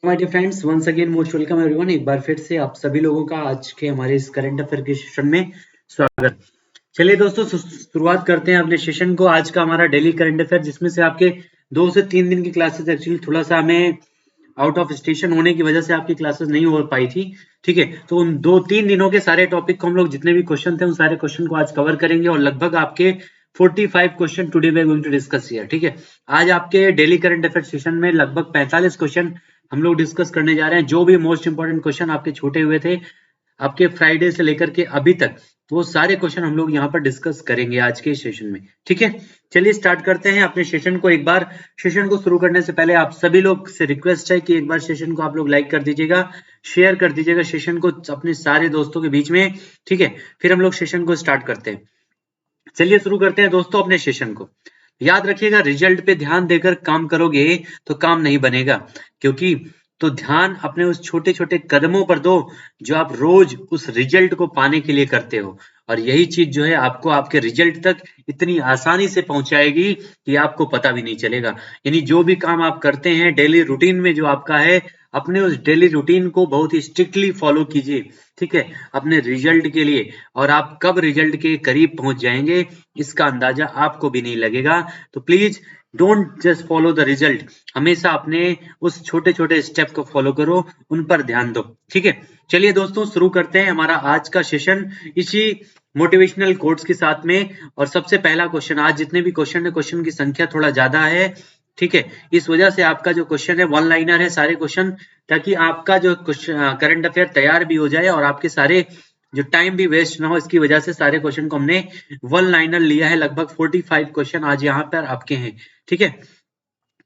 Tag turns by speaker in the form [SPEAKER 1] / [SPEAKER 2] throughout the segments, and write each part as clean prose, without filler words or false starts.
[SPEAKER 1] My dear friends, once again most welcome everyone. एक बार फिर से आप सभी लोगों का आज के हमारे इस करंट अफेयर के सेशन में स्वागत। चलिए दोस्तों, शुरुआत करते हैं अपने सेशन को। आज का हमारा डेली करंट अफेयर, जिसमें से आपके 2 से 3 दिन की क्लासेस एक्चुअली थोड़ा सा हमें आउट ऑफ स्टेशन होने की वजह से आपकी क्लासेस नहीं हो पाई थी। ठीक है, तो उन 2-3 दिनों के सारे टॉपिक को हम लोग जितने भी क्वेश्चन थे उन सारे क्वेश्चन को आज कवर करेंगे और लगभग आपके 45 question today we are going to discuss here. ठीक है, आज आपके डेली करंट अफेयर सेशन में लगभग 45 क्वेश्चन हम लोग डिस्कस करने जा रहे हैं। जो भी मोस्ट इंपोर्टेंट क्वेश्चन आपके छूटे हुए थे आपके फ्राइडे से लेकर के अभी तक, वो सारे क्वेश्चन हम लोग यहाँ पर डिस्कस करेंगे आज के सेशन में। ठीक है, चलिए स्टार्ट करते हैं अपने सेशन को। एक बार सेशन को शुरू करने से पहले आप सभी लोग से रिक्वेस्ट है कि एक बार सेशन को आप लोग लाइक कर दीजिएगा, शेयर कर दीजिएगा सेशन को अपने सारे दोस्तों के बीच में। ठीक है, फिर हम लोग सेशन को स्टार्ट करते हैं। चलिए शुरू करते हैं दोस्तों अपने सेशन को। याद रखिएगा, रिजल्ट पे ध्यान देकर काम करोगे तो काम नहीं बनेगा, क्योंकि तो ध्यान अपने उस छोटे छोटे कदमों पर दो जो आप रोज उस रिजल्ट को पाने के लिए करते हो। और यही चीज जो है आपको आपके रिजल्ट तक इतनी आसानी से पहुंचाएगी कि आपको पता भी नहीं चलेगा। यानी जो भी काम आप करते हैं डेली रूटीन में जो आपका है, अपने उस डेली रूटीन को बहुत ही स्ट्रिक्टली फॉलो कीजिए। ठीक है, अपने रिजल्ट के लिए। और आप कब रिजल्ट के करीब पहुंच जाएंगे इसका अंदाजा आपको भी नहीं लगेगा। तो please don't just follow the result, हमेशा अपने उस छोटे छोटे स्टेप को फॉलो करो, उन पर ध्यान दो। ठीक है, चलिए दोस्तों शुरू करते हैं हमारा आज का सेशन इसी मोटिवेशनल कोट्स के साथ में। और सबसे पहला क्वेश्चन, आज जितने भी क्वेश्चन है क्वेश्चन की संख्या थोड़ा ज्यादा है। ठीक है, इस वजह से आपका जो क्वेश्चन है वन लाइनर है सारे क्वेश्चन, ताकि आपका जो करंट अफेयर तैयार भी हो जाए और आपके सारे जो टाइम भी वेस्ट ना हो। इसकी वजह से सारे क्वेश्चन को हमने वन लाइनर लिया है। लगभग 45 क्वेश्चन आज यहाँ पर आपके हैं। ठीक है,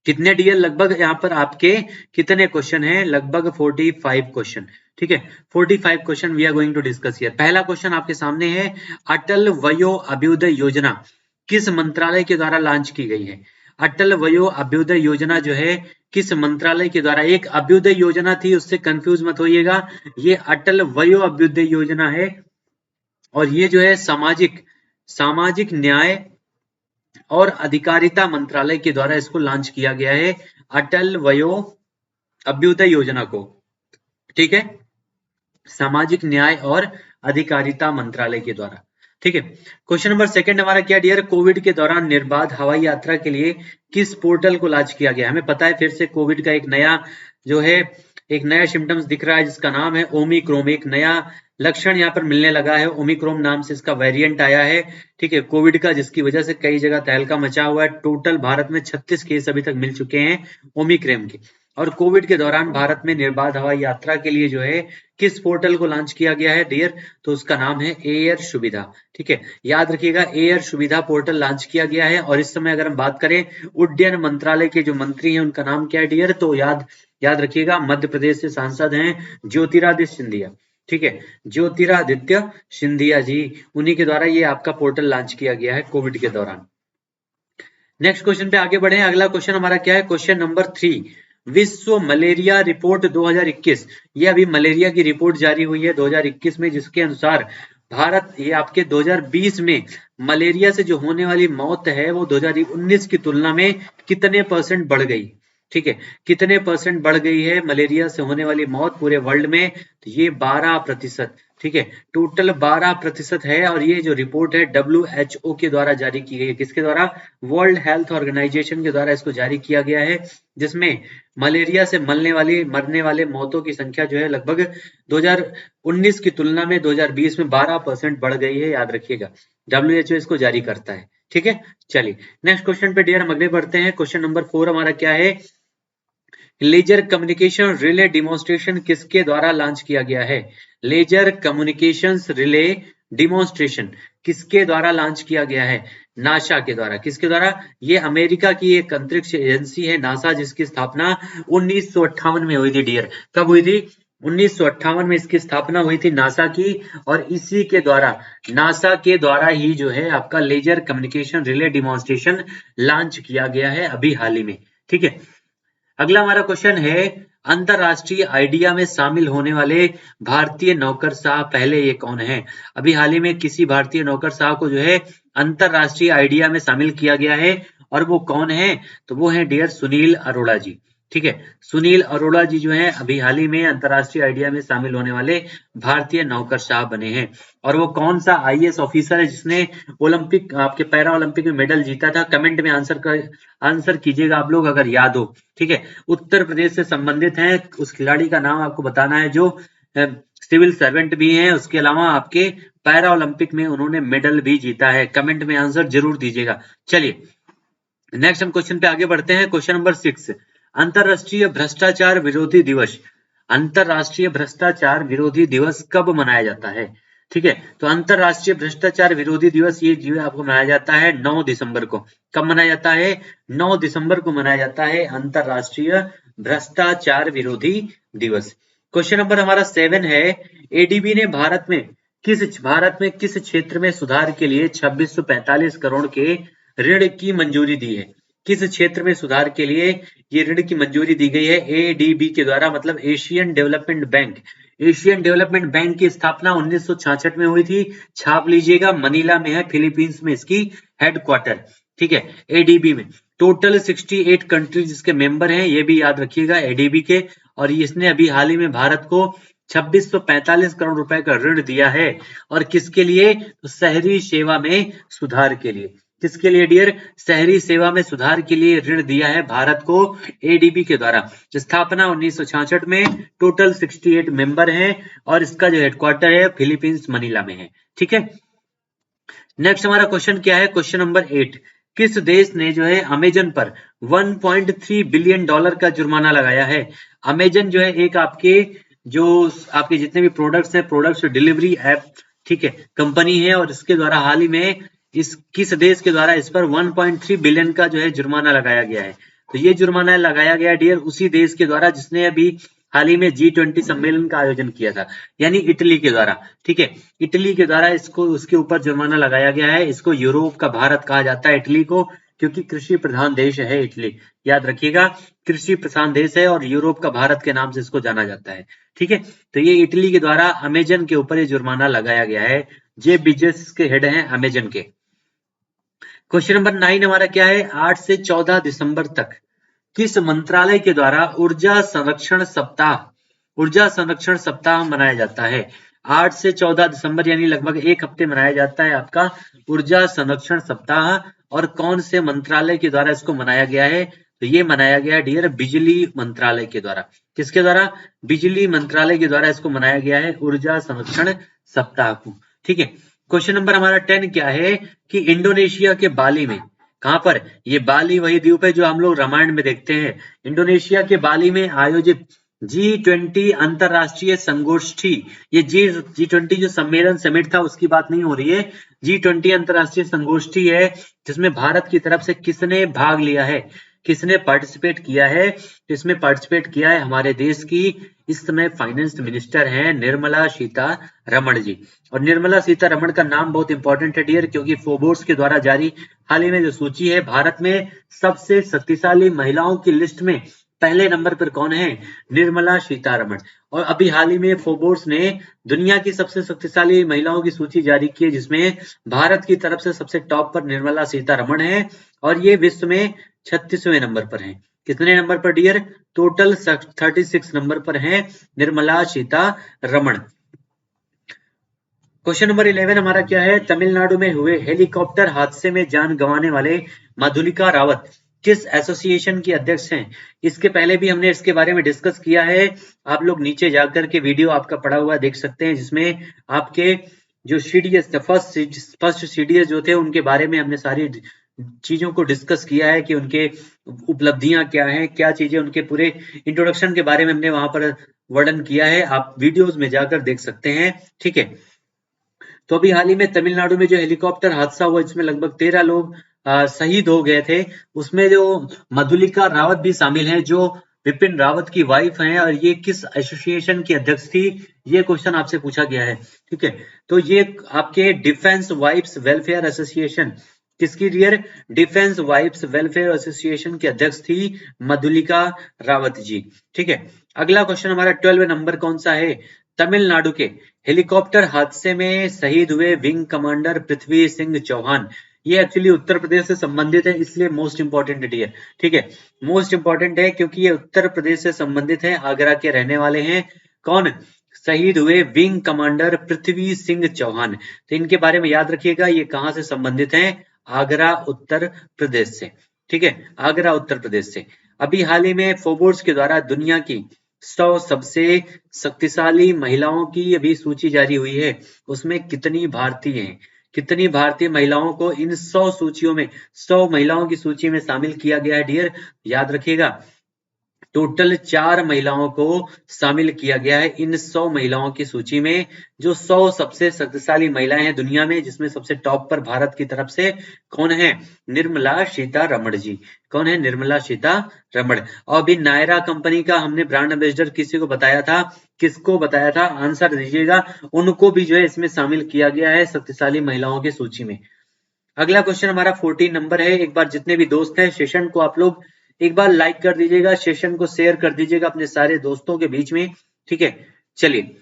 [SPEAKER 1] कितने डियर, लगभग यहाँ पर आपके कितने क्वेश्चन हैं? लगभग 45 क्वेश्चन। ठीक है, 45 question we are going to discuss here. पहला क्वेश्चन आपके सामने है, अटल वयो अभ्युदय योजना किस मंत्रालय के द्वारा लॉन्च की गई है? अटल वयो अभ्युदय योजना जो है किस मंत्रालय के द्वारा, एक अभ्युदय योजना थी उससे कंफ्यूज मत होइएगा, ये अटल वयो अभ्युदय योजना है। और ये जो है सामाजिक सामाजिक न्याय और अधिकारिता मंत्रालय के द्वारा इसको लॉन्च किया गया है, अटल वयो अभ्युदय योजना को। ठीक है, सामाजिक न्याय और अधिकारिता मंत्रालय के द्वारा। ठीक है, क्वेश्चन नंबर सेकंड हमारा क्या डियर, कोविड के दौरान निर्बाध हवाई यात्रा के लिए किस पोर्टल को लॉन्च किया गया? हमें पता है फिर से कोविड का एक नया जो है एक नया सिम्टम्स दिख रहा है जिसका नाम है ओमिक्रोन। एक नया लक्षण यहाँ पर मिलने लगा है, ओमिक्रोन नाम से इसका वेरिएंट आया है। ठीक है, कोविड का, जिसकी वजह से कई जगह तहलका मचा हुआ है। टोटल भारत में 36 केस अभी तक मिल चुके हैं ओमिक्रोन के। और कोविड के दौरान भारत में निर्बाध हवाई यात्रा के लिए जो है किस पोर्टल को लॉन्च किया गया है डियर? तो उसका नाम है एयर सुविधा। ठीक है, याद रखिएगा एयर सुविधा पोर्टल लॉन्च किया गया है। और इस समय अगर हम बात करें उड्डयन मंत्रालय के जो मंत्री हैं उनका नाम क्या है डियर? तो याद रखिएगा मध्य प्रदेश से सांसद हैं ज्योतिरादित्य सिंधिया। ठीक है, ज्योतिरादित्य सिंधिया जी, उन्हीं के द्वारा ये आपका पोर्टल लॉन्च किया गया है कोविड के दौरान। नेक्स्ट क्वेश्चन पे आगे बढ़े। अगला क्वेश्चन हमारा क्या है? क्वेश्चन नंबर 3, विश्व मलेरिया रिपोर्ट 2021। ये अभी मलेरिया की रिपोर्ट जारी हुई है 2021 में, जिसके अनुसार भारत, ये आपके 2020 में मलेरिया से जो होने वाली मौत है वो 2019 की तुलना में कितने % बढ़ गई? ठीक है, कितने % बढ़ गई है मलेरिया से होने वाली मौत पूरे वर्ल्ड में? तो ये 12%। ठीक है, टोटल 12% है। और ये जो रिपोर्ट है WHO के द्वारा जारी की गई है। किसके द्वारा? वर्ल्ड हेल्थ ऑर्गेनाइजेशन के द्वारा इसको जारी किया गया है, जिसमें मलेरिया से मरने वाले मौतों की संख्या जो है लगभग 2019 की तुलना में 2020 में 12% बढ़ गई है। याद रखिएगा, WHO इसको जारी करता है। ठीक है, चलिए नेक्स्ट क्वेश्चन पे डियर हम अगले बढ़ते हैं। क्वेश्चन नंबर 4 हमारा क्या है? लेजर कम्युनिकेशन रिले डिमॉन्स्ट्रेशन किसके द्वारा लॉन्च किया गया है? लेजर कम्युनिकेशंस रिले डिमॉन्स्ट्रेशन किसके द्वारा लॉन्च किया गया है? नासा के द्वारा। किसके द्वारा? ये अमेरिका की एक अंतरिक्ष एजेंसी है नासा, जिसकी स्थापना 1958 में हुई थी डियर। कब हुई थी? 1958 में इसकी स्थापना हुई थी नासा की। और इसी के द्वारा, नासा के द्वारा ही जो है आपका laser communication relay demonstration launch किया गया है अभी हाल ही में। ठीक है, अगला हमारा क्वेश्चन है, अंतरराष्ट्रीय आइडिया में शामिल होने वाले भारतीय नौकरशाह पहले ये कौन है? अभी हाल ही में किसी भारतीय नौकरशाह को जो है अंतरराष्ट्रीय आइडिया में शामिल किया गया है, और वो कौन है? तो वो है डियर सुनील अरोड़ा जी। ठीक है। सुनील अरोड़ा जी जो हैं अभी हाल ही में अंतर्राष्ट्रीय आइडिया में शामिल होने वाले भारतीय नौकरशाह बने हैं। और वो कौन सा आईएएस ऑफिसर है जिसने ओलंपिक आपके पैरा ओलंपिक में मेडल जीता था? कमेंट में आंसर कीजिएगा आप लोग अगर याद हो। ठीक है, उत्तर प्रदेश से संबंधित हैं। उस खिलाड़ी का नाम आपको बताना है जो सिविल सर्वेंट भी हैं, उसके अलावा आपके पैरा ओलंपिक में उन्होंने मेडल भी जीता है। कमेंट में आंसर जरूर दीजिएगा। चलिए नेक्स्ट हम क्वेश्चन पे आगे बढ़ते हैं। क्वेश्चन नंबर 6, अंतरराष्ट्रीय भ्रष्टाचार विरोधी दिवस। अंतरराष्ट्रीय भ्रष्टाचार विरोधी दिवस कब मनाया जाता है? ठीक है, तो अंतरराष्ट्रीय भ्रष्टाचार विरोधी दिवस ये जो आपको मनाया जाता है 9 दिसंबर को। कब मनाया जाता है? 9 दिसंबर को मनाया जाता है अंतरराष्ट्रीय भ्रष्टाचार विरोधी दिवस। क्वेश्चन नंबर हमारा 7 है, एडीबी ने भारत में किस क्षेत्र में सुधार के लिए 2645 करोड़ के ऋण की मंजूरी दी है? किस क्षेत्र में सुधार के लिए ये ऋण की मंजूरी दी गई है एडीबी के द्वारा, मतलब Asian development bank. Asian development bank की स्थापना 1966 में हुई थी। छाप लीजिएगा, मनीला में है, फिलीपींस में इसकी हेडक्वार्टर। ठीक है, एडीबी में टोटल 68 कंट्रीज इसके मेंबर हैं, ये भी याद रखिएगा एडीबी के। और इसने अभी हाल ही में भारत को 2645 करोड़ रुपए का ऋण दिया है। और किसके लिए? तो शहरी सेवा में सुधार के लिए। किसके लिए डियर? शहरी सेवा में सुधार के लिए ऋण दिया है भारत को एडीबी के द्वारा। स्थापना 1966 में, टोटल 68 मेंबर हैं और इसका जो हेडक्वार्टर है फिलीपींस मनीला में है। ठीक है, नेक्स्ट हमारा क्वेश्चन क्या है? क्वेश्चन नंबर 8, किस देश ने जो है अमेजन पर 1.3 बिलियन डॉलर का जुर्माना लगाया है? अमेजन जो है एक आपके जितने भी प्रोडक्ट्स हैं, प्रोडक्ट्स डिलीवरी ऐप, ठीक है, कंपनी है। और इसके द्वारा हाल ही में किस देश के द्वारा इस पर 1.3 बिलियन का जो है जुर्माना लगाया गया है? तो ये जुर्माना लगाया गया डियर उसी देश के द्वारा जिसने अभी हाल ही में G20 सम्मेलन का आयोजन किया था, यानी इटली के द्वारा। ठीक है, इटली के द्वारा इसको उसके ऊपर जुर्माना लगाया गया है। इसको यूरोप का भारत कहा जाता है इटली को, क्योंकि कृषि प्रधान देश है इटली। याद रखिएगा, कृषि प्रधान देश है और यूरोप का भारत के नाम से इसको जाना जाता है। ठीक है, तो ये इटली के द्वारा अमेजन के ऊपर ये जुर्माना लगाया गया है। जेफ बेजोस के हेड हैं अमेजन के। क्वेश्चन नंबर 9 हमारा क्या है? 8 से 14 दिसंबर तक किस मंत्रालय के द्वारा ऊर्जा संरक्षण सप्ताह मनाया जाता है? 8 से 14 दिसंबर यानी लगभग एक हफ्ते मनाया जाता है आपका ऊर्जा संरक्षण सप्ताह। और कौन से मंत्रालय के द्वारा इसको मनाया गया है? तो ये मनाया गया है डियर बिजली मंत्रालय के द्वारा। किसके द्वारा? बिजली मंत्रालय के द्वारा इसको मनाया गया है ऊर्जा संरक्षण सप्ताह को। ठीक है, क्वेश्चन नंबर हमारा 10 क्या है कि इंडोनेशिया के बाली में, कहां पर? ये बाली वही द्वीप है जो हम लोग रामायण में देखते हैं। इंडोनेशिया के बाली में आयोजित G20 अंतरराष्ट्रीय संगोष्ठी, ये G20 जो सम्मेलन समिट था उसकी बात नहीं हो रही है। G20 अंतरराष्ट्रीय संगोष्ठी है जिसमें भारत की तरफ से किसने भाग लिया है, किसने पार्टिसिपेट किया है? इसमें पार्टिसिपेट किया है हमारे देश की इस समय फाइनेंस मिनिस्टर हैं निर्मला सीतारमण जी। और निर्मला सीतारमण का नाम बहुत इंपॉर्टेंट है डियर, क्योंकि फोर्ब्स के द्वारा जारी हाल ही में जो सूची है, भारत में सबसे शक्तिशाली महिलाओं की लिस्ट में पहले नंबर पर कौन है? निर्मला सीतारमण। और अभी हाल ही में फोर्ब्स ने दुनिया की सबसे शक्तिशाली महिलाओं की सूची जारी की है, जिसमें भारत की तरफ से सबसे टॉप पर निर्मला सीतारमण है। और ये विश्व में 36वें नंबर पर हैं। कितने नंबर पर डियर? टोटल 36 नंबर पर हैं निर्मला सीतारमण। क्वेश्चन नंबर 11 हमारा क्या है? तमिलनाडु में हुए हेलीकॉप्टर हादसे में जान गंवाने वाले मधुलिका रावत किस एसोसिएशन की अध्यक्ष हैं? इसके पहले भी हमने इसके बारे में डिस्कस किया है। आप लोग नीचे जाकर के वीडियो आपका पड़ा हुआ देख सकते हैं, जिसमें आपके जो सीडीएस फर्स्ट सीडीएस जो थे उनके बारे में हमने सारी चीजों को डिस्कस किया है कि उनके उपलब्धियां क्या हैं, क्या चीजें, उनके पूरे इंट्रोडक्शन के बारे में हमने वहां पर वर्णन किया है। आप वीडियोस में जाकर देख सकते हैं। ठीक है, तो अभी हाल ही में तमिलनाडु में जो हेलीकॉप्टर हादसा हुआ जिसमें लगभग 13 लोग शहीद हो गए थे, उसमें जो मधुलिका रावत भी शामिल हैं जो विपिन रावत की वाइफ हैं। और ये किस एसोसिएशन की अध्यक्ष थी? ये क्वेश्चन आपसे पूछा गया है। ठीक है, तो ये आपके डिफेंस वाइफ्स वेलफेयर एसोसिएशन, किसकी dear? Defence wives welfare association की अध्यक्ष थी मधुलिका रावत जी। ठीक है, अगला क्वेश्चन हमारा 12 नंबर कौन सा है? तमिलनाडु के हेलीकॉप्टर हादसे में शहीद हुए विंग कमांडर पृथ्वी सिंह चौहान, ये एक्चुअली उत्तर प्रदेश से संबंधित है, इसलिए मोस्ट इंपॉर्टेंट है, ठीक है। मोस्ट इंपॉर्टेंट है क्योंकि ये उत्तर प्रदेश से संबंधित है, आगरा के रहने वाले हैं। कौन? शहीद हुए विंग कमांडर पृथ्वी सिंह चौहान। तो इनके बारे में याद रखिएगा, ये कहां से संबंधित है? आगरा उत्तर प्रदेश से, ठीक है, आगरा उत्तर प्रदेश से। अभी हाल ही में फोर्ब्स के द्वारा दुनिया की 100 सबसे शक्तिशाली महिलाओं की अभी सूची जारी हुई है। उसमें कितनी भारतीय हैं? कितनी भारतीय महिलाओं को इन 100 सूचियों में, 100 महिलाओं की सूची में शामिल किया गया है डियर? याद रखिएगा, टोटल 4 महिलाओं को शामिल किया गया है इन 100 महिलाओं की सूची में। जो 100 सबसे शक्तिशाली महिलाएं हैं दुनिया में, जिसमें सबसे टॉप पर भारत की तरफ से कौन है? निर्मला सीतारमण जी। कौन है? निर्मला सीतारमण। और अभी नायरा कंपनी का हमने ब्रांड एम्बेसडर किसी को बताया था, किसको बताया था? आंसर दीजिएगा। उनको भी जो है इसमें शामिल किया गया है शक्तिशाली महिलाओं की सूची में। अगला क्वेश्चन हमारा 14 नंबर है। एक बार जितने भी दोस्त हैं सेशन को आप लोग एक बार लाइक कर दीजिएगा, सेशन को शेयर कर दीजिएगा अपने सारे दोस्तों के बीच में, ठीक है। चलिए,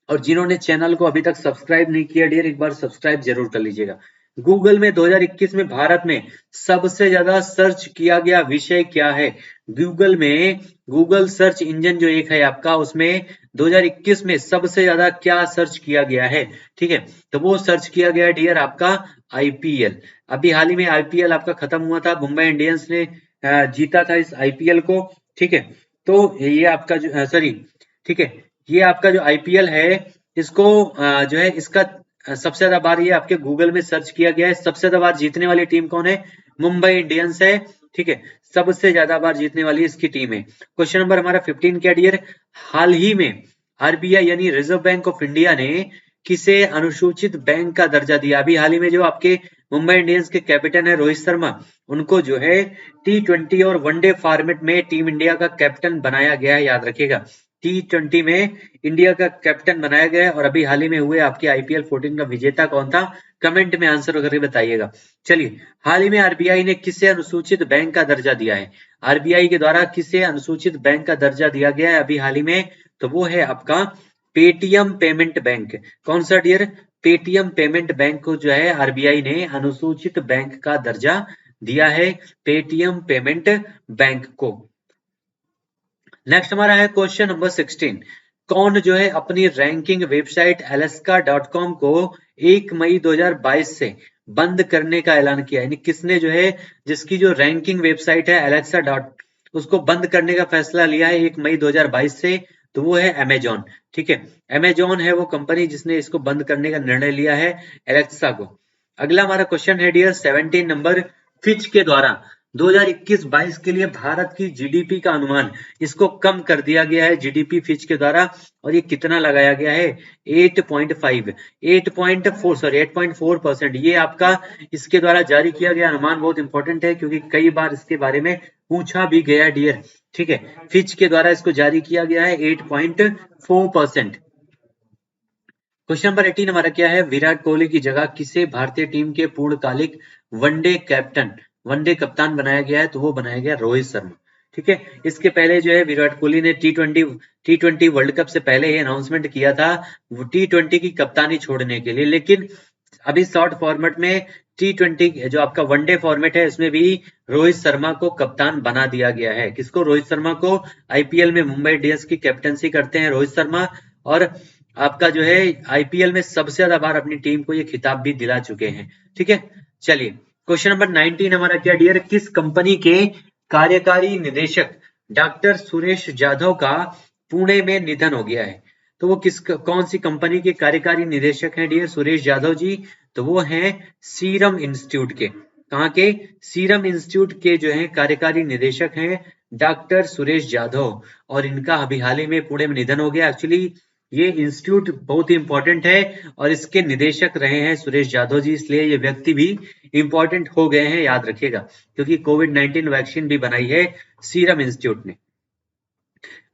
[SPEAKER 1] और जिन्होंने चैनल को अभी तक सब्सक्राइब नहीं किया डियर, एक बार सब्सक्राइब जरूर कर लीजिएगा। गूगल में 2021 में भारत में सबसे ज्यादा सर्च किया गया विषय क्या है? गूगल में, गूगल सर्च इंजन जो एक है आपका, उसमें 2021 में सबसे ज्यादा क्या सर्च किया गया है? ठीक है, तो वो सर्च किया गया डियर आपका आईपीएल। अभी हाल ही में आईपीएल आपका खत्म हुआ था, मुंबई इंडियंस ने जीता था इस आईपीएल को, ठीक है। तो ये आपका जो सॉरी, ठीक है, ये आपका जो आईपीएल है, इसको जो है इसका सबसे ज्यादा बार ये आपके गूगल में सर्च किया गया है। सबसे ज्यादा बार जीतने वाली टीम कौन है? मुंबई इंडियंस है, ठीक है, सबसे ज्यादा बार जीतने वाली इसकी टीम है। क्वेश्चन नंबर हमारा 15 क्या डियर? हाल ही में आरबीआई यानी रिजर्व बैंक ऑफ इंडिया ने किसे अनुसूचित बैंक का दर्जा दिया? अभी हाल ही में जो आपके मुंबई इंडियंस के कैप्टन है रोहित शर्मा, उनको जो है T20 और वनडे फॉर्मेट में टीम इंडिया का कैप्टन बनाया गया है, याद रखिएगा। T20 में इंडिया का कैप्टन बनाया गया है। और अभी हाल ही में हुए आपके आईपीएल 14 का विजेता कौन था? कमेंट में आंसर करके बताइएगा। चलिए, हाल ही में आरबीआई ने किसे अनुसूचित बैंक का दर्जा दिया है? आरबीआई के द्वारा किसे अनुसूचित बैंक का दर्जा दिया गया है अभी हाल ही में? तो वो है आपका पेटीएम पेमेंट बैंक। कौन सा डियर? पेटीएम पेमेंट बैंक को जो है आरबीआई ने अनुसूचित बैंक का दर्जा दिया है, पेटीएम पेमेंट बैंक को। नेक्स्ट हमारा है क्वेश्चन नंबर 16। कौन जो है अपनी रैंकिंग वेबसाइट Alaska.com को 1 मई 2022 से बंद करने का ऐलान किया? यानी किसने जो है, जिसकी जो रैंकिंग वेबसाइट है Alexa डॉट, उसको बंद करने का फैसला लिया है 1 मई 2022 से? तो वो है अमेजॉन, ठीक है। अमेजॉन है वो कंपनी जिसने इसको बंद करने का निर्णय लिया है एलेक्सा को। अगला हमारा क्वेश्चन है डियर 17 नंबर। फिच के द्वारा 2021-22 के लिए भारत की जीडीपी का अनुमान, इसको कम कर दिया गया है जीडीपी फिच के द्वारा। और ये कितना लगाया गया है? 8.5, 8.4%। ये आपका इसके द्वारा जारी किया गया अनुमान बहुत इंपॉर्टेंट है, क्योंकि कई बार इसके बारे में पूछा भी गया डियर, ठीक है। फिच के द्वारा इसको जारी किया गया है 8.4%। क्वेश्चन नंबर 18 हमारा क्या है? विराट कोहली की जगह किसे भारतीय टीम के पूर्णकालिक वनडे कैप्टन, वनडे कप्तान बनाया गया है? तो वो बनाया गया रोहित शर्मा, ठीक है। इसके पहले जो है विराट कोहली ने टी20 वर्ल्ड कप से पहले ये अनाउंसमेंट किया था T20 की कप्तानी छोड़ने के लिए, लेकिन अभी शॉर्ट फॉर्मेट में T20 जो आपका वनडे फॉर्मेट है, उसमें भी रोहित शर्मा को कप्तान बना दिया गया है। किसको? रोहित शर्मा को। आईपीएल में मुंबई इंडियंस की कैप्टनसी करते हैं रोहित शर्मा, और आपका जो है आईपीएल में सबसे ज्यादा बार अपनी टीम को ये खिताब भी दिला चुके हैं, ठीक है। चलिए, क्वेश्चन नंबर 19 हमारा क्या डियर? किस कंपनी के कार्यकारी निदेशक डॉक्टर सुरेश जाधव का पुणे में निधन हो गया है? तो वो कौन सी कंपनी के कार्यकारी निदेशक हैं डियर सुरेश जाधव जी? तो वो हैं सीरम इंस्टीट्यूट के। कहाँ के? सीरम इंस्टीट्यूट के जो है कार्यकारी निदेशक हैं डॉक्टर सुरेश जाधव, और इनका अभी हाल ही में पुणे में निधन हो गया। एक्चुअली ये इंस्टीट्यूट बहुत ही इंपॉर्टेंट है और इसके निदेशक रहे हैं सुरेश यादव जी, इसलिए ये व्यक्ति भी इंपॉर्टेंट हो गए हैं, याद रखिएगा, क्योंकि कोविड-19 वैक्सीन भी बनाई है सीरम इंस्टीट्यूट ने।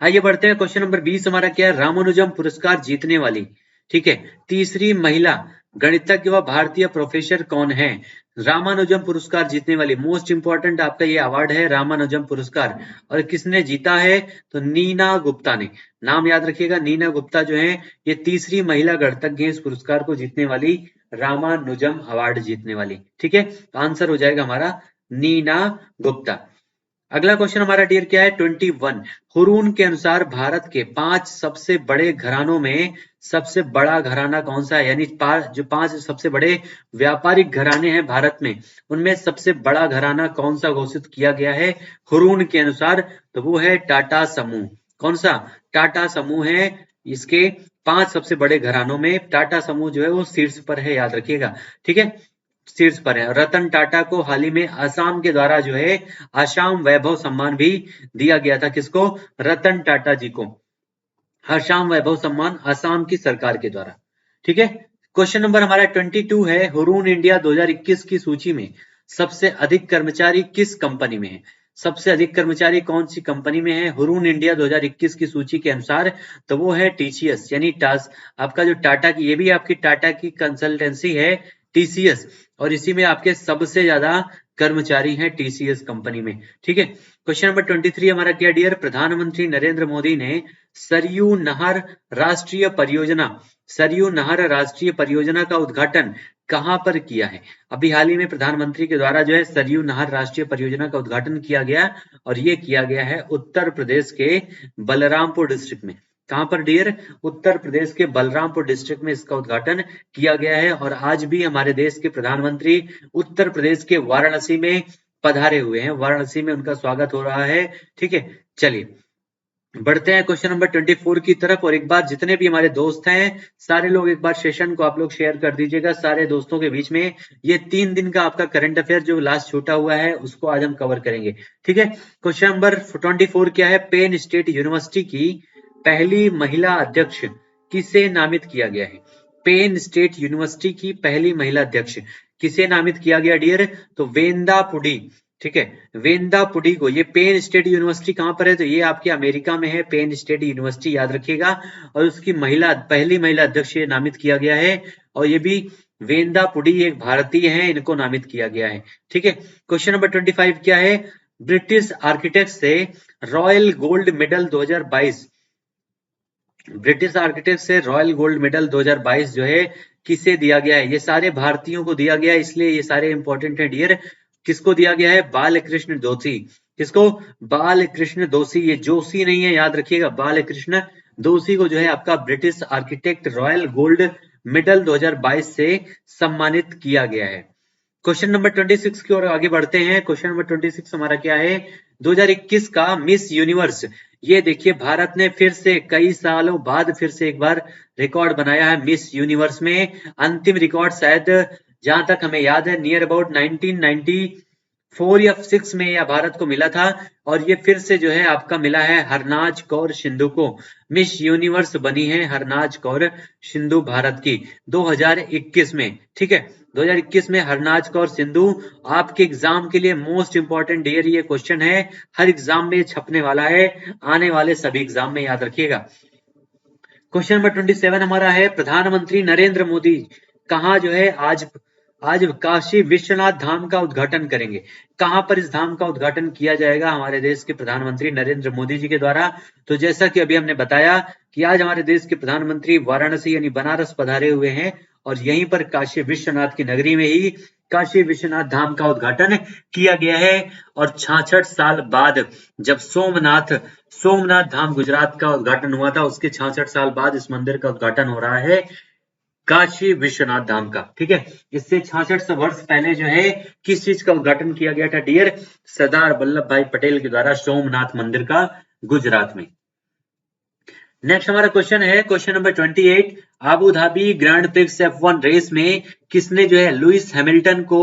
[SPEAKER 1] आइए बढ़ते हैं, क्वेश्चन नंबर 20 हमारा क्या है? रामानुजम पुरस्कार जीतने वाली ठीक है। तीसरी महिला गणितज्ञ व भारतीय प्रोफेसर कौन है? रामानुजम पुरस्कार जीतने वाली, मोस्ट इंपॉर्टेंट आपका ये अवार्ड है रामानुजम पुरस्कार। और किसने जीता है? तो नीना गुप्ता ने। नाम याद रखिएगा, नीना गुप्ता जो है ये तीसरी महिला गणितज्ञ इस पुरस्कार को जीतने वाली, रामानुजम अवार्ड जीतने वाली। ठीक है, तो आंसर हो जाएगा हमारा नीना गुप्ता। अगला क्वेश्चन हमारा डियर क्या है? 21। हुरून के अनुसार भारत के 5 सबसे बड़े घरानों में सबसे बड़ा घराना कौन सा है? यानी जो 5 सबसे बड़े व्यापारिक घराने हैं भारत में, उनमें सबसे बड़ा घराना कौन सा घोषित किया गया है हुरून के अनुसार? तो वो है टाटा समूह। कौन सा? टाटा समूह है। इसके 5 सबसे बड़े घरानों में टाटा समूह जो है वो शीर्ष पर है, याद रखिएगा। ठीक है, शीर्ष पर है। रतन टाटा को हाल ही में असम के द्वारा जो है असम वैभव सम्मान भी दिया गया था। किसको? रतन टाटा जी को असम वैभव सम्मान असम की सरकार के द्वारा। ठीक है, क्वेश्चन नंबर हमारा 22 है। हुरून इंडिया 2021 की सूची में सबसे अधिक कर्मचारी किस कंपनी में है? सबसे अधिक कर्मचारी कौन सी कंपनी में है हुरून इंडिया 2021 की सूची के अनुसार? तो वो है टीसीएस, यानी आपका जो टाटा की, ये भी आपकी टाटा की कंसल्टेंसी है टीसीएस, और इसी में आपके सबसे ज्यादा कर्मचारी हैं टीसीएस कंपनी में। ठीक है, क्वेश्चन नंबर 23 हमारा क्या डियर? प्रधानमंत्री नरेंद्र मोदी ने सरयू नहर राष्ट्रीय परियोजना, सरयू नहर राष्ट्रीय परियोजना का उद्घाटन कहां पर किया है? अभी हाल ही में प्रधानमंत्री के द्वारा जो है सरयू नहर राष्ट्रीय परियोजना का उद्घाटन किया गया, और ये किया गया है उत्तर प्रदेश के बलरामपुर डिस्ट्रिक्ट में। कहां पर डियर? उत्तर प्रदेश के बलरामपुर डिस्ट्रिक्ट में इसका उद्घाटन किया गया है। और आज भी हमारे देश के प्रधानमंत्री उत्तर प्रदेश के वाराणसी में पधारे हुए हैं, वाराणसी में उनका स्वागत हो रहा है। ठीक है, चलिए बढ़ते हैं क्वेश्चन नंबर 24 की तरफ। और एक बार जितने भी हमारे दोस्त हैं सारे लोग एक बार सेशन को आप लोग शेयर कर दीजिएगा सारे दोस्तों के बीच में। ये 3 दिन का आपका करंट अफेयर जो लास्ट छूटा हुआ है उसको आज हम कवर करेंगे। ठीक है, क्वेश्चन नंबर 24 क्या है? पेन स्टेट यूनिवर्सिटी की पहली महिला अध्यक्ष किसे नामित किया गया है? पेन स्टेट यूनिवर्सिटी की पहली महिला अध्यक्ष किसे नामित किया गया डियर? तो वेंदा पुडी। ठीक है, वेंदा पुडी को। ये पेन स्टेट यूनिवर्सिटी कहां पर है? तो ये आपके अमेरिका में है, पेन स्टेट यूनिवर्सिटी, याद रखिएगा। और उसकी पहली महिला अध्यक्ष ये नामित किया गया है। और ये भी वेंदा पुडी एक भारतीय है, इनको नामित किया गया है। ठीक है, क्वेश्चन नंबर 25 क्या है? ब्रिटिश आर्किटेक्ट से royal gold medal 2022, British architect से रॉयल गोल्ड मेडल 2022 जो है किसे दिया गया है? ये सारे भारतीयों को दिया गया है, इसलिए ये सारे इंपॉर्टेंट है डियर। किसको दिया गया है? बालकृष्ण दोषी। किसको? बालकृष्ण दोषी। ये जोशी नहीं है, याद रखिएगा। बालकृष्ण दोषी को जो है आपका British architect royal gold medal 2022 से सम्मानित किया गया है। क्वेश्चन नंबर 26 की ओर आगे बढ़ते हैं। क्वेश्चन नंबर 26 हमारा क्या है? 2021 का मिस यूनिवर्स। ये देखिए भारत ने फिर से कई सालों बाद फिर से एक बार रिकॉर्ड बनाया है मिस यूनिवर्स में। अंतिम रिकॉर्ड शायद जहां तक हमें याद है नियर अबाउट 1994 या 6 में यह भारत को मिला था। और ये फिर से जो है आपका मिला है हरनाज कौर सिंधु को। मिस यूनिवर्स बनी है हरनाज कौर सिंधु भारत की 2021 में। ठीक है, 2021 में हरनाज कौर सिंधु। आपके एग्जाम के लिए मोस्ट इंपॉर्टेंट डियर ये क्वेश्चन है, हर एग्जाम में छपने वाला है, आने वाले सभी एग्जाम में, याद रखिएगा। क्वेश्चन नंबर 27 हमारा है, प्रधानमंत्री नरेंद्र मोदी कहाँ जो है आज काशी विश्वनाथ धाम का उद्घाटन करेंगे। कहां पर इस धाम का उद्घाटन किया जाएगा हमारे देश के प्रधानमंत्री नरेंद्र मोदी जी के द्वारा? तो जैसा कि अभी हमने बताया कि आज हमारे देश के प्रधानमंत्री वाराणसी यानी बनारस पधारे हुए हैं, और यहीं पर काशी विश्वनाथ की नगरी में ही काशी विश्वनाथ धाम का उद्घाटन किया गया है। और 66 साल बाद जब सोमनाथ धाम गुजरात का उद्घाटन हुआ था, उसके 66 साल बाद इस मंदिर का उद्घाटन हो रहा है काशी विश्वनाथ धाम का। ठीक है, इससे 66 वर्ष पहले जो है किस चीज का उद्घाटन किया गया था डियर? सरदार वल्लभ भाई पटेल के द्वारा सोमनाथ मंदिर का गुजरात में। नेक्स्ट हमारा क्वेश्चन है question number 28। Abu Dhabi Grand Prix F1 race में किसने जो है लुइस हैमिल्टन को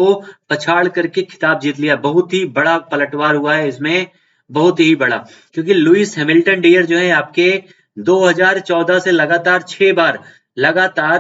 [SPEAKER 1] पछाड़ करके खिताब जीत लिया? बहुत ही बड़ा पलटवार हुआ है इसमें, बहुत ही बड़ा, क्योंकि लुइस हैमिल्टन डियर जो है आपके 2014 से लगातार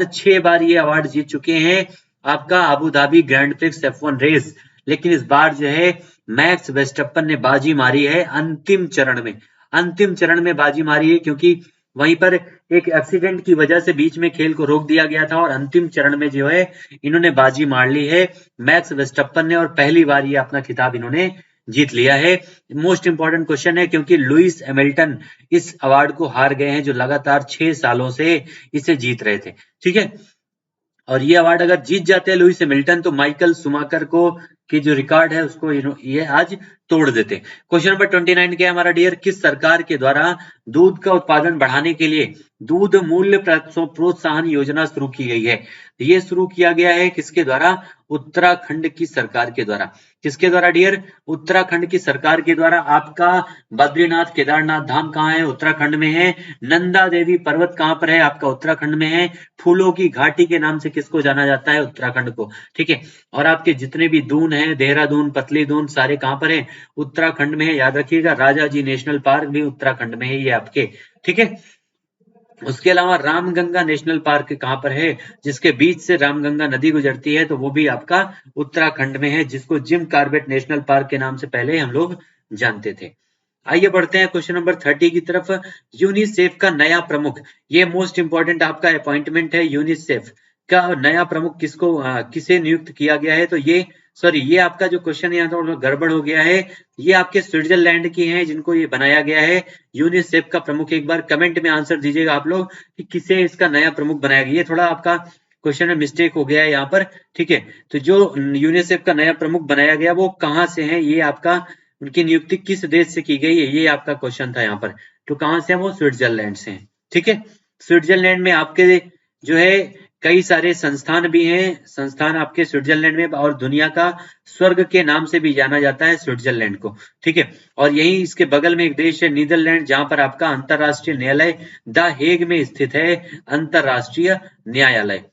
[SPEAKER 1] 6 बार ये अवार्ड जीत चुके हैं, आपका Abu Dhabi Grand Prix F1 race. लेकिन इस बार जो है मैक्स वेस्टप्पन ने बाजी मारी है अंतिम चरण में बाजी मारी है, क्योंकि वहीं पर एक एक्सीडेंट की वजह से बीच में खेल को रोक दिया गया था और अंतिम चरण में जो है इन्होंने बाजी मार ली है मैक्स वेस्टप्पन ने, और पहली बार ये अपना खिताब इन्होंने जीत लिया है। मोस्ट इंपॉर्टेंट क्वेश्चन है क्योंकि लुइस हैमिल्टन इस अवार्ड को हार गए हैं जो लगातार 6 सालों से इसे जीत रहे थे। ठीक है, और ये अवार्ड अगर जीत जाते हैं लुइस हैमिल्टन तो माइकल शुमाकर को की जो रिकॉर्ड है उसको ये आज तोड़ देते। क्वेश्चन नंबर 29 क्या है हमारा डियर, किस सरकार के द्वारा दूध का उत्पादन बढ़ाने के लिए दूध मूल्य प्रोत्साहन योजना शुरू की गई है? ये शुरू किया गया है किसके द्वारा? उत्तराखंड की सरकार के द्वारा। किसके द्वारा डियर? उत्तराखंड की सरकार के द्वारा। आपका बद्रीनाथ केदारनाथ धाम कहाँ है? उत्तराखंड में है। नंदा देवी पर्वत कहाँ पर है? आपका उत्तराखंड में है। फूलों की घाटी के नाम से किसको जाना जाता है? उत्तराखंड को। ठीक है, और आपके जितने भी दून है, देहरादून, पतली दून, सारे कहाँ पर है? उत्तराखंड में है। याद रखिएगा, राजा जी नेशनल पार्क भी उत्तराखंड में है ये आपके। ठीक है, उसके अलावा रामगंगा नेशनल पार्क कहाँ पर है? जिसके बीच से रामगंगा नदी गुजरती है, तो वो भी आपका उत्तराखंड में है, जिसको जिम कॉर्बेट नेशनल पार्क के नाम से पहले हम लोग जानते थे। आइए बढ़ते हैं क्वेश्चन नंबर 30 की तरफ। यूनिसेफ का नया प्रमुख, ये मोस्ट इंपॉर्टेंट आपका अपॉइंटमेंट है। यूनिसेफ का नया प्रमुख किसे नियुक्त किया गया है? तो ये आपका जो क्वेश्चन यहाँ थोड़ा गड़बड़ हो गया है। ये आपके स्विट्जरलैंड की हैं जिनको ये बनाया गया है यूनिसेफ का प्रमुख। एक बार कमेंट में आंसर दीजिएगा आप लोग कि किसे इसका नया प्रमुख बनाया गया। ये थोड़ा आपका क्वेश्चन में मिस्टेक हो गया है यहाँ पर। ठीक है, तो जो यूनिसेफ का नया प्रमुख बनाया गया वो कहाँ से है? ये आपका उनकी नियुक्ति किस देश से की गई है, ये आपका क्वेश्चन था यहाँ पर। तो कहाँ से है वो? स्विट्जरलैंड से है। ठीक है, स्विट्जरलैंड में आपके जो है कई सारे संस्थान भी हैं। संस्थान आपके स्विट्जरलैंड में, और दुनिया का स्वर्ग के नाम से भी जाना जाता है स्विट्जरलैंड को। ठीक है, और यही इसके बगल में एक देश है नीदरलैंड, जहां पर आपका अंतरराष्ट्रीय न्यायालय द हेग में स्थित है, अंतरराष्ट्रीय न्यायालय।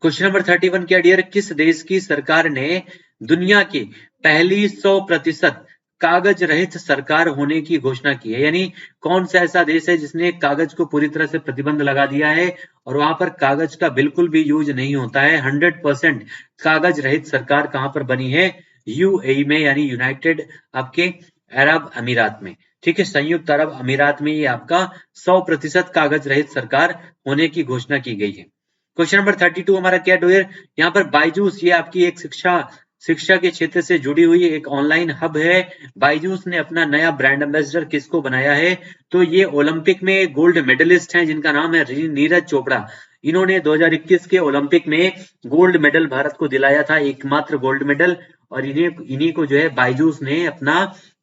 [SPEAKER 1] क्वेश्चन नंबर 31 क्या डियर, किस देश की सरकार ने दुनिया की पहली 100% कागज रहित सरकार होने की घोषणा की है? यानी कौन सा ऐसा देश है जिसने कागज को पूरी तरह से प्रतिबंध लगा दिया है और वहां पर कागज का बिल्कुल भी यूज नहीं होता है। 100% कागज रहित सरकार कहां पर बनी है? यूएई में, यानी यूनाइटेड आपके अरब अमीरात में। ठीक है, संयुक्त अरब अमीरात में ये आपका 100% कागज रहित सरकार होने की घोषणा की गई है। क्वेश्चन नंबर 32 हमारा क्या डियर, यहाँ पर बायजूस, ये आपकी एक शिक्षा के क्षेत्र से जुड़ी हुई एक ऑनलाइन हब है। बायजूस ने अपना नया ब्रांड एम्बेसडर किसको बनाया है? तो ये ओलंपिक में गोल्ड मेडलिस्ट हैं जिनका नाम है नीरज चोपड़ा। इन्होंने 2021 के ओलंपिक में गोल्ड मेडल भारत को दिलाया था, एकमात्र गोल्ड मेडल, और इन्हीं को जो है बायजूस ने अपना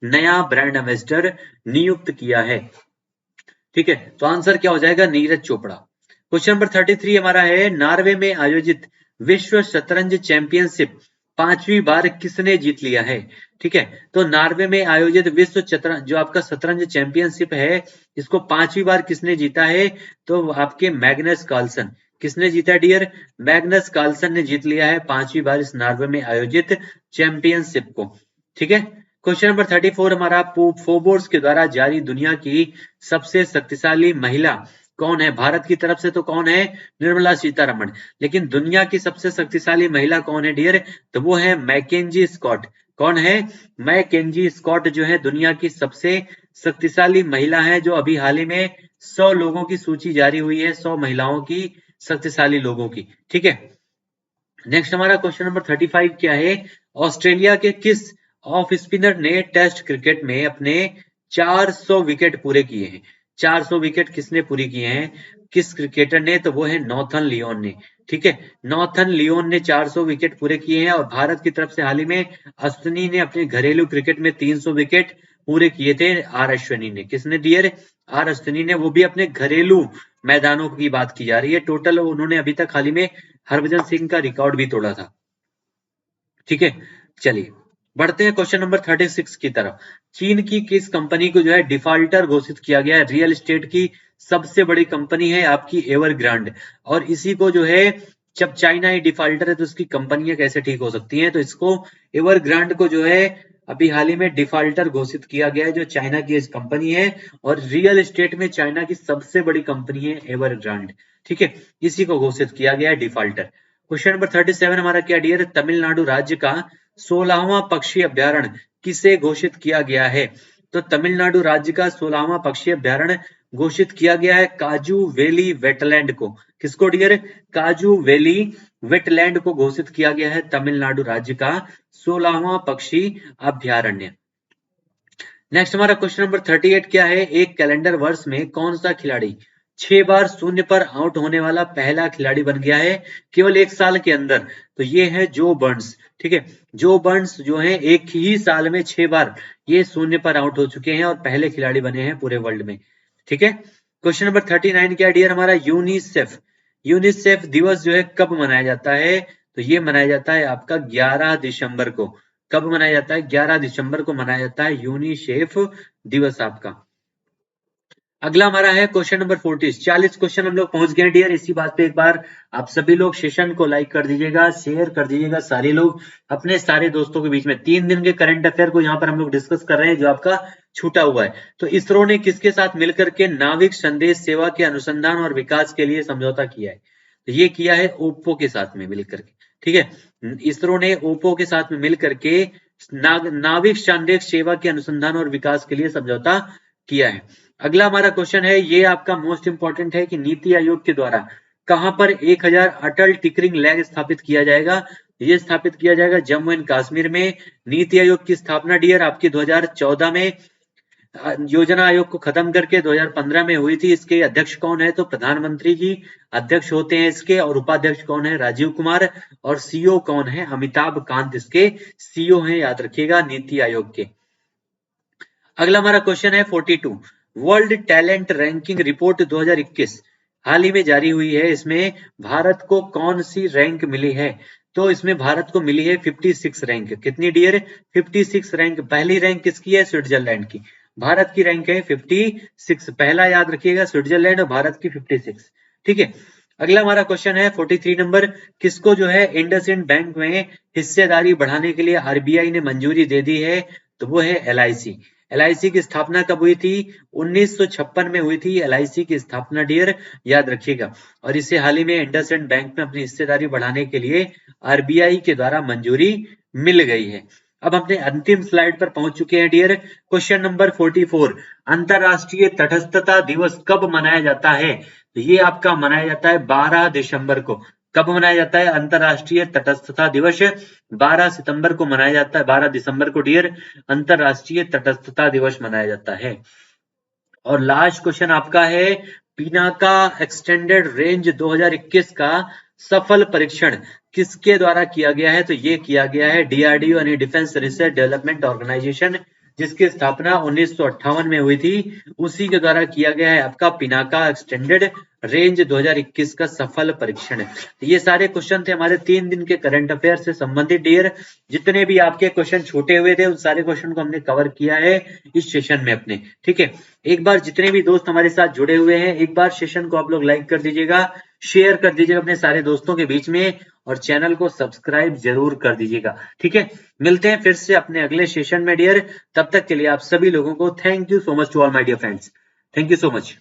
[SPEAKER 1] नया ब्रांड एम्बेसडर नियुक्त किया है। ठीक है, तो आंसर क्या हो जाएगा? नीरज चोपड़ा। क्वेश्चन नंबर 33 हमारा है, नॉर्वे में आयोजित विश्व शतरंज चैंपियनशिप 5वीं बार किसने जीत लिया है? ठीक है, तो नॉर्वे में आयोजित विश्व जो आपका शतरंज चैंपियनशिप है, इसको 5वीं बार किसने जीता है? तो आपके मैग्नस कार्लसन। किसने जीता डियर? मैग्नस कार्लसन ने जीत लिया है 5वीं बार इस नॉर्वे में आयोजित चैंपियनशिप को। ठीक है, क्वेश्चन नंबर 34 हमारा, फोर्ब्स के द्वारा जारी दुनिया की सबसे शक्तिशाली महिला कौन है? भारत की तरफ से तो कौन है? निर्मला सीतारमण। लेकिन दुनिया की सबसे शक्तिशाली महिला कौन है डियर? तो वो है मैकेंजी स्कॉट। कौन है? मैकेंजी स्कॉट जो है दुनिया की सबसे शक्तिशाली महिला है, जो अभी हाल ही में 100 लोगों की सूची जारी हुई है, 100 महिलाओं की, शक्तिशाली लोगों की। ठीक है, नेक्स्ट हमारा क्वेश्चन नंबर 35 क्या है, ऑस्ट्रेलिया के किस ऑफ स्पिनर ने टेस्ट क्रिकेट में अपने 400 विकेट पूरे किए हैं? 400 विकेट किसने पूरी किए हैं? किस क्रिकेटर ने? तो वो है नॉर्थन लियोन ने। ठीक है, नॉर्थन लियोन ने 400 विकेट पूरे किए हैं। और भारत की तरफ से हाल ही में अश्विनी ने अपने घरेलू क्रिकेट में 300 विकेट पूरे किए थे। आर अश्विनी ने। किसने दिए? आर अश्विनी ने, वो भी अपने घरेलू मैदानों की बात की जा रही है। टोटल उन्होंने अभी तक हाल ही में हरभजन सिंह का रिकॉर्ड भी तोड़ा था। ठीक है, चलिए बढ़ते हैं क्वेश्चन नंबर 36 की तरफ। चीन की किस कंपनी को जो है डिफॉल्टर घोषित किया गया है? रियल एस्टेट की सबसे बड़ी कंपनी है आपकी एवरग्रांड, और इसी को जो है, जब चाइना ही डिफॉल्टर है तो उसकी कंपनियां कैसे ठीक हो सकती हैं? तो इसको एवरग्रांड को जो है अभी हाल ही में डिफॉल्टर घोषित किया गया है, जो चाइना की कंपनी है, और रियल एस्टेट में चाइना की सबसे बड़ी कंपनी है एवरग्रांड। ठीक है, इसी को घोषित किया गया है डिफॉल्टर। क्वेश्चन नंबर 37 हमारा क्या डियर, तमिलनाडु राज्य का 16वां पक्षी अभ्यारण्य किसे घोषित किया गया है? तो तमिलनाडु राज्य का 16वां पक्षी अभ्यारण्य घोषित किया गया है काजू वैली वेटलैंड को? किसको डियर? काजू वैली वेटलैंड को घोषित किया गया है तमिलनाडु राज्य का 16वां पक्षी अभ्यारण्य। नेक्स्ट हमारा क्वेश्चन नंबर 38 क्या है? एक कैलेंडर वर्ष में कौन सा खिलाड़ी 6 बार शून्य पर आउट होने वाला पहला खिलाड़ी बन गया है केवल 1 साल के अंदर? तो ये है जो बर्न्स। ठीक है, जो बर्न्स जो है एक ही साल में 6 बार ये शून्य पर आउट हो चुके हैं और पहले खिलाड़ी बने हैं पूरे वर्ल्ड में। ठीक है, क्वेश्चन नंबर 39 क्या डियर हमारा? यूनिसेफ। यूनिसेफ दिवस जो है कब मनाया जाता है? तो ये मनाया जाता है आपका 11 दिसंबर को। कब मनाया जाता है? 11 दिसंबर को मनाया जाता है यूनिसेफ दिवस आपका। अगला हमारा है क्वेश्चन नंबर 40। 40 क्वेश्चन हम लोग पहुंच गए डियर। इसी बात पे एक बार आप सभी लोग सेशन को लाइक कर दीजिएगा, शेयर कर दीजिएगा सारे लोग अपने सारे दोस्तों के बीच में। 3 दिन के करंट अफेयर को यहाँ पर हम लोग डिस्कस कर रहे हैं जो आपका छूटा हुआ है। तो इसरो ने किसके साथ मिलकर के नाविक संदेश सेवा के अनुसंधान और विकास के लिए समझौता किया है? तो ये किया है ओप्पो के साथ में मिलकर के। ठीक है, इसरो ने ओप्पो के साथ में मिलकर के नाविक संदेश सेवा के अनुसंधान और विकास के लिए समझौता किया है। अगला हमारा क्वेश्चन है, ये आपका मोस्ट इंपॉर्टेंट है कि नीति आयोग के द्वारा कहां पर 1000 अटल टिकरिंग लैब स्थापित किया जाएगा? ये स्थापित किया जाएगा जम्मू एंड कश्मीर में। नीति आयोग की स्थापना डियर आपकी 2014 में योजना आयोग को खत्म करके 2015 में हुई थी। इसके अध्यक्ष कौन है? तो प्रधानमंत्री जी अध्यक्ष होते हैं इसके, और उपाध्यक्ष कौन है? राजीव कुमार। और सीईओ कौन है? अमिताभ कांत इसके सीईओ हैं, याद रखिएगा नीति आयोग के। अगला हमारा क्वेश्चन है 42। वर्ल्ड टैलेंट रैंकिंग रिपोर्ट 2021 हाल ही में जारी हुई है। इसमें भारत को कौन सी रैंक मिली है? तो इसमें भारत को मिली है 56 रैंक। कितनी डियर? 56 रैंक। पहली रैंक किसकी है? स्विट्जरलैंड की। भारत की रैंक है 56। पहला याद रखिएगा स्विट्जरलैंड और भारत की 56। ठीक है, अगला हमारा क्वेश्चन है 43 नंबर। किसको जो है इंडसइंड बैंक में हिस्सेदारी बढ़ाने के लिए आरबीआई ने मंजूरी दे दी है? तो वो है एलआईसी। एलआईसी की स्थापना कब हुई थी? 1956 में हुई थी एलआईसी की स्थापना डियर, याद रखिएगा। और इसे हाल ही में इंडसइंड बैंक में अपनी हिस्सेदारी बढ़ाने के लिए आरबीआई के द्वारा मंजूरी मिल गई है। अब अपने अंतिम स्लाइड पर पहुंच चुके हैं डियर। Question number 44। अंतरराष्ट्रीय तटस्थता दिवस कब मनाया जाता है? तो ये आपका मनाया जाता है 12 दिसंबर को। कब मनाया जाता है अंतरराष्ट्रीय तटस्थता दिवस? 12 सितंबर को मनाया जाता है। 12 दिसंबर को डियर अंतरराष्ट्रीय तटस्थता दिवस मनाया जाता है। और लास्ट क्वेश्चन आपका है पिनाका एक्सटेंडेड रेंज 2021 का सफल परीक्षण किसके द्वारा किया गया है? तो ये किया गया है डीआरडीओ यानी डिफेंस रिसर्च डेवलपमेंट ऑर्गेनाइजेशन, जिसकी स्थापना 1958 में हुई थी। उसी के द्वारा किया गया है आपका पिनाका एक्सटेंडेड रेंज 2021 का सफल परीक्षण। तो ये सारे क्वेश्चन थे हमारे 3 दिन के करंट अफेयर से संबंधित डियर। जितने भी आपके क्वेश्चन छूटे हुए थे उन सारे क्वेश्चन को हमने कवर किया है इस सेशन में अपने। ठीक है, एक बार जितने भी दोस्त हमारे साथ जुड़े हुए हैं एक बार सेशन को आप लोग लाइक कर दीजिएगा, शेयर कर दीजिएगा अपने सारे दोस्तों के बीच में, और चैनल को सब्सक्राइब जरूर कर दीजिएगा। ठीक है, मिलते हैं फिर से अपने अगले सेशन में डियर। तब तक के लिए आप सभी लोगों को thank you so much to all my dear friends. Thank you so much.